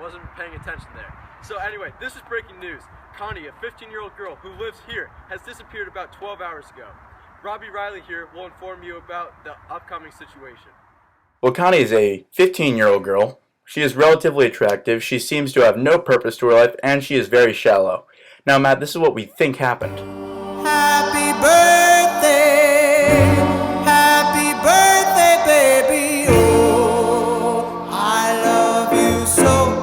wasn't paying attention there. So anyway, this is breaking news. Connie, a 15-year-old girl who lives here, has disappeared about 12 hours ago. Robbie Riley here will inform you about the upcoming situation. Well, Connie is a 15-year-old girl. She is relatively attractive, she seems to have no purpose to her life, and she is very shallow. Now, Matt, this is what we think happened. Happy birthday, baby, oh, I love you so.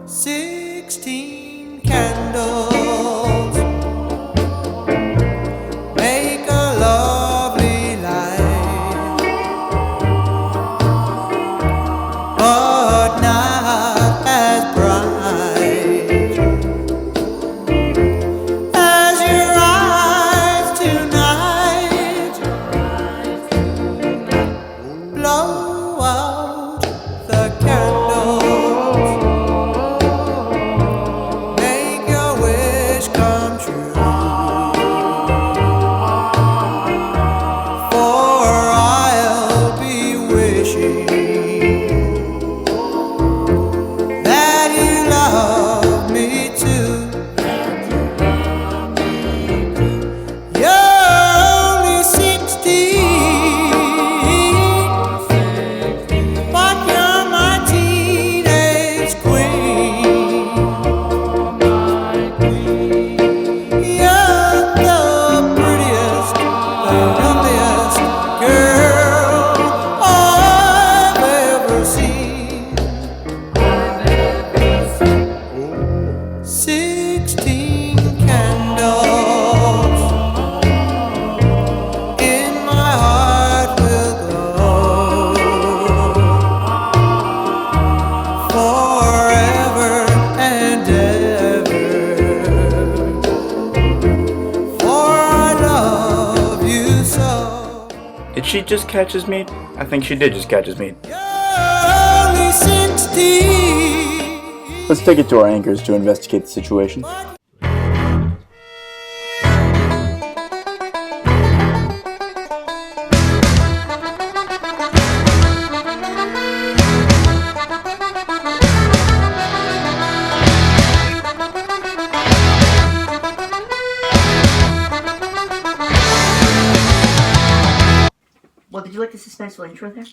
16 candles make a lovely light, but not as bright as your eyes tonight. Blow out the candles, make your wish come true, for I'll be wishing that you love me too. You're only 16, but you're my teenage queen. You're the prettiest, the loveliest girl I've ever seen. 16 candles in my heart will glow forever and ever, for I love you so. Did she just catch his meat? I think she did just catch his meat. You're only 16. Let's take it to our anchors to investigate the situation. Well, did you like the suspenseful intro there?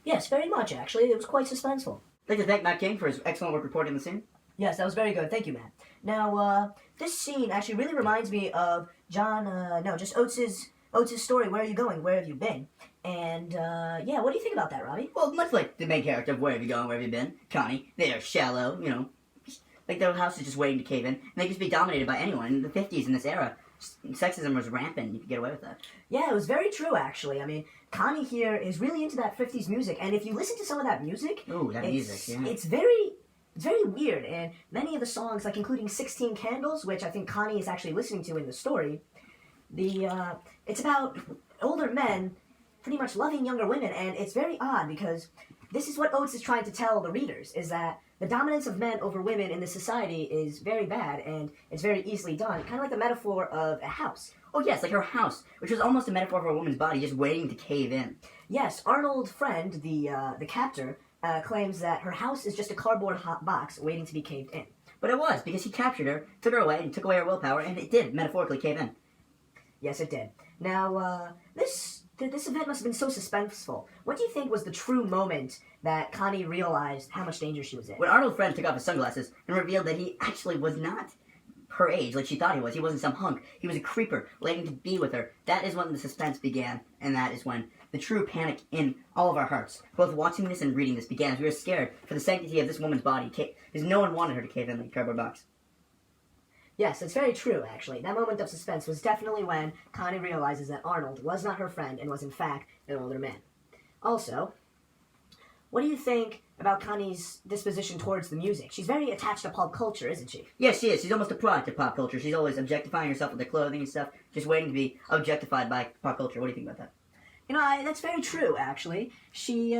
Yes, very much, actually. It was quite suspenseful. I'd like to thank Matt King for his excellent work reporting the scene. Yes, that was very good. Thank you, Matt. Now, this scene actually really reminds me of just Oates' story, Where Are You Going? Where Have You Been? And, yeah, what do you think about that, Robbie? Well, much like the main character of Where Have You Gone, Where Have You Been, Connie, they are shallow, you know, like their house is just waiting to cave in, and they can just be dominated by anyone. In the 50s, in this era, sexism was rampant, you could get away with that. Yeah, it was very true, actually. I mean, Connie here is really into that 50s music, and if you listen to some of that music... Ooh, that music, yeah. It's very weird, and many of the songs, like including 16 Candles, which I think Connie is actually listening to in the story, it's about older men pretty much loving younger women, and it's very odd because this is what Oates is trying to tell the readers, is that the dominance of men over women in this society is very bad, and it's very easily done, kind of like the metaphor of a house. Oh yes, like her house, which was almost a metaphor for a woman's body just waiting to cave in. Yes, Arnold Friend, the captor, claims that her house is just a cardboard box waiting to be caved in. But it was, because he captured her, took her away, and took away her willpower, and it did metaphorically cave in. Yes, it did. Now, this event must have been so suspenseful. What do you think was the true moment that Connie realized how much danger she was in? When Arnold Friend took off his sunglasses and revealed that he actually was not her age like she thought he was. He wasn't some hunk. He was a creeper waiting to be with her. That is when the suspense began, and that is when the true panic in all of our hearts, both watching this and reading this, began, as we were scared for the sanctity of this woman's body, because no one wanted her to cave in like a cardboard box. Yes, it's very true, actually. That moment of suspense was definitely when Connie realizes that Arnold was not her friend and was, in fact, an older man. Also, what do you think about Connie's disposition towards the music? She's very attached to pop culture, isn't she? Yes, she is. She's almost a product of pop culture. She's always objectifying herself with her clothing and stuff, just waiting to be objectified by pop culture. What do you think about that? You know, that's very true, actually. She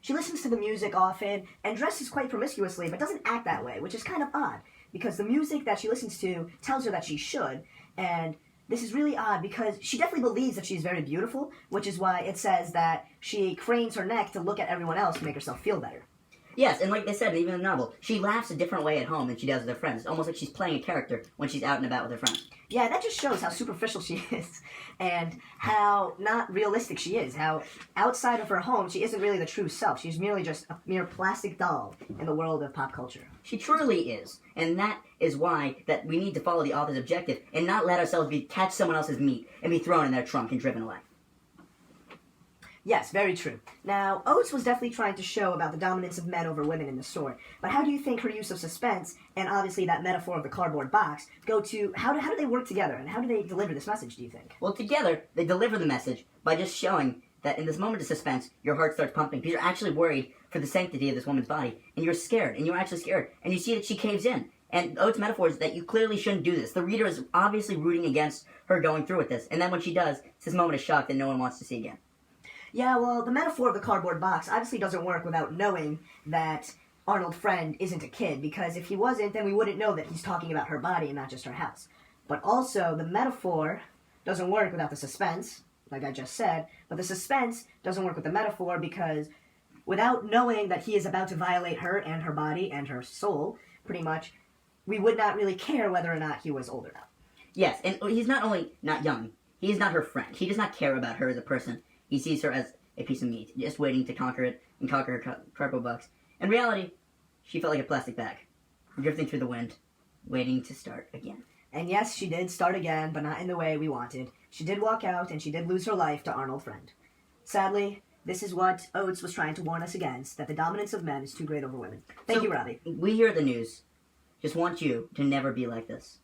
listens to the music often and dresses quite promiscuously, but doesn't act that way, which is kind of odd, because the music that she listens to tells her that she should, and this is really odd because she definitely believes that she's very beautiful, which is why it says that she cranes her neck to look at everyone else to make herself feel better. Yes, and like they said, even in the novel, she laughs a different way at home than she does with her friends. It's almost like she's playing a character when she's out and about with her friends. Yeah, that just shows how superficial she is and how not realistic she is. How outside of her home, she isn't really the true self. She's merely just a mere plastic doll in the world of pop culture. She truly is, and that is why that we need to follow the author's objective and not let ourselves catch someone else's meat and be thrown in their trunk and driven away. Yes, very true. Now, Oates was definitely trying to show about the dominance of men over women in the story, but how do you think her use of suspense, and obviously that metaphor of the cardboard box, how do they work together, and how do they deliver this message, do you think? Well, together, they deliver the message by just showing that in this moment of suspense, your heart starts pumping because you're actually worried for the sanctity of this woman's body, and you're scared, and you're actually scared, and you see that she caves in. And Oates' metaphor is that you clearly shouldn't do this. The reader is obviously rooting against her going through with this, and then when she does, it's this moment of shock that no one wants to see again. Yeah, well, the metaphor of the cardboard box obviously doesn't work without knowing that Arnold Friend isn't a kid, because if he wasn't, then we wouldn't know that he's talking about her body and not just her house. But also, the metaphor doesn't work without the suspense, like I just said, but the suspense doesn't work with the metaphor because without knowing that he is about to violate her and her body and her soul, pretty much, we would not really care whether or not he was old or not. Yes, and he's not only not young, he is not her friend. He does not care about her as a person. He sees her as a piece of meat, just waiting to conquer it and conquer her cardboard box. In reality, she felt like a plastic bag, drifting through the wind, waiting to start again. And yes, she did start again, but not in the way we wanted. She did walk out, and she did lose her life to Arnold Friend. Sadly, this is what Oates was trying to warn us against, that the dominance of men is too great over women. Thank you, Robbie. We hear the news. Just want you to never be like this.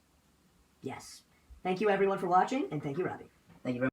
Yes. Thank you, everyone, for watching, and thank you, Robbie. Thank you very much.